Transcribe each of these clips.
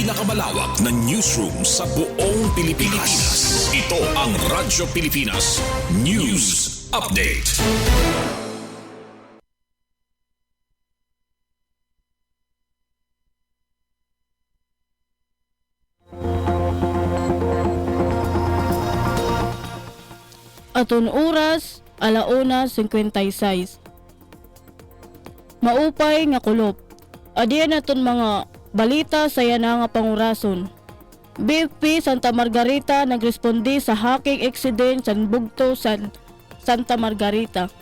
pinakamalawak na newsroom sa buong Pilipinas. Ito ang Radyo Pilipinas News Update. Aton oras, 1:56. Maupay nga kulop. Adiyan naton mga balita sa yana nga pangurason. BFP Santa Margarita nagrespondi sa hacking accident sa bugto sa Santa Margarita.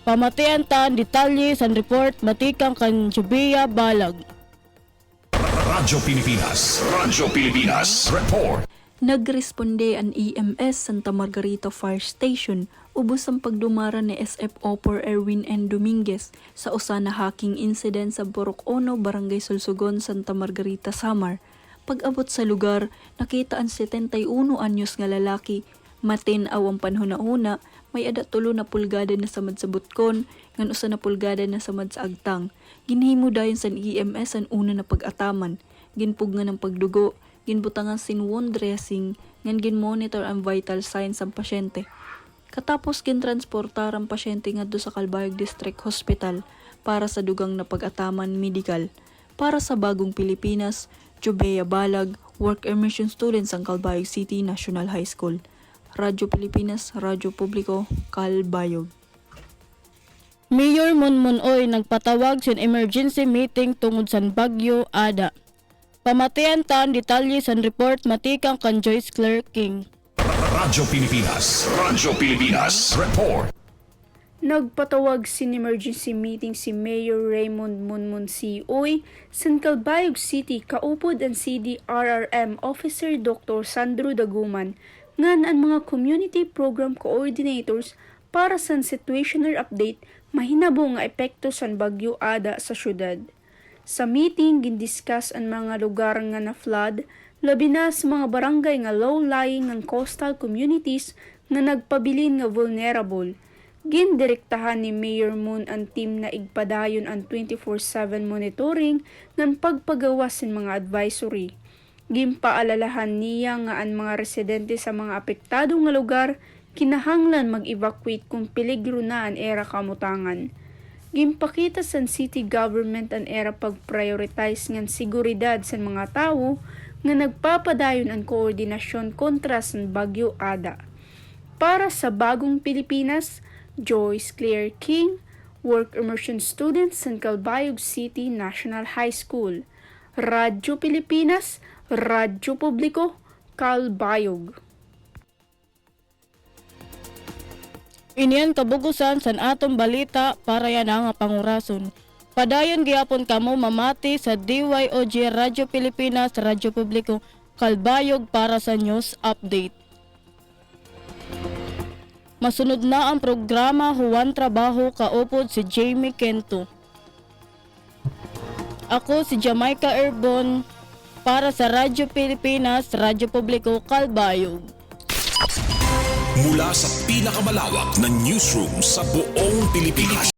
Pamatian tan detalye sa report matikang kan Jubia Balag. Radyo Pilipinas Report. Nagresponde ang EMS Santa Margarita Fire Station ubos ang pagdumara ni SF Opor Erwin N. Dominguez sa usa na hacking incident sa Borok Ono, Barangay Sulsugon, Santa Margarita, Samar. Pag-abot sa lugar, nakita ang 71 anyos nga lalaki. Matinaw ang panhuna-una, may ada 3 na pulgada na samad sa butkon, ngan usa na pulgada na samad sa agtang. Ginhimo dayon sa EMS ang una na pag-ataman. Ginpugnan ng pagdugo, ginbutangan wound dressing, ngan ginmonitor ang vital signs ang pasyente. Katapos gintransportar ang pasyente ngadto sa Calbayog District Hospital para sa dugang na pag-ataman medikal. Para sa Bagong Pilipinas, Jubea Balag, Work Immersion Students ang Calbayog City National High School. Radyo Pilipinas, Radyo Publiko, Calbayog. Mayor Monmonoy nagpatawag sa emergency meeting tungod sa Bagyo Ada. Pamatian tan detalye sa report matikang kan Joyce Claire King. Radyo Pilipinas Report. Nagpatawag sin emergency meeting si Mayor Raymond Monmonsioy sa Calbayog City kaupod ang CDRRM Officer Dr. Sandro Daguman ngan ang mga community program coordinators para sa situational update mahinabo nga epekto sa Bagyo Ada sa syudad. Sa meeting, gindiscuss ang mga lugar nga na-flood, labi na sa mga barangay nga low-lying ng coastal communities nga nagpabilin nga vulnerable. Gindirektahan ni Mayor Moon ang team na igpadayon ang 24/7 monitoring ng pagpagawas ng mga advisory. Gimpaalalahan niya nga ang mga residente sa mga apektado nga lugar kinahanglan mag-evacuate kung peligro na ang era kamutangan. Gimpakita sa city government ang era pag-prioritize ng seguridad sa mga tao nga nagpapadayon ang koordinasyon kontra sa Bagyo Ada. Para sa Bagong Pilipinas, Joyce Claire King, Work Immersion Students sa Calbayog City National High School. Radyo Pilipinas, Radyo Publiko, Calbayog. Iniyan kabugusan sa atong balita para yan nga pangurason. Padayon gyapon kamo mamati sa DYOG Radyo Pilipinas, Radyo Publiko, Calbayog para sa news update. Masunod na ang programa Huwan Trabaho kaupod si Jamie Kento. Ako si Jamaica Erbon para sa Radyo Pilipinas, Radyo Publiko, Calbayog. Mula sa pinakamalawak na newsroom sa buong Pilipinas.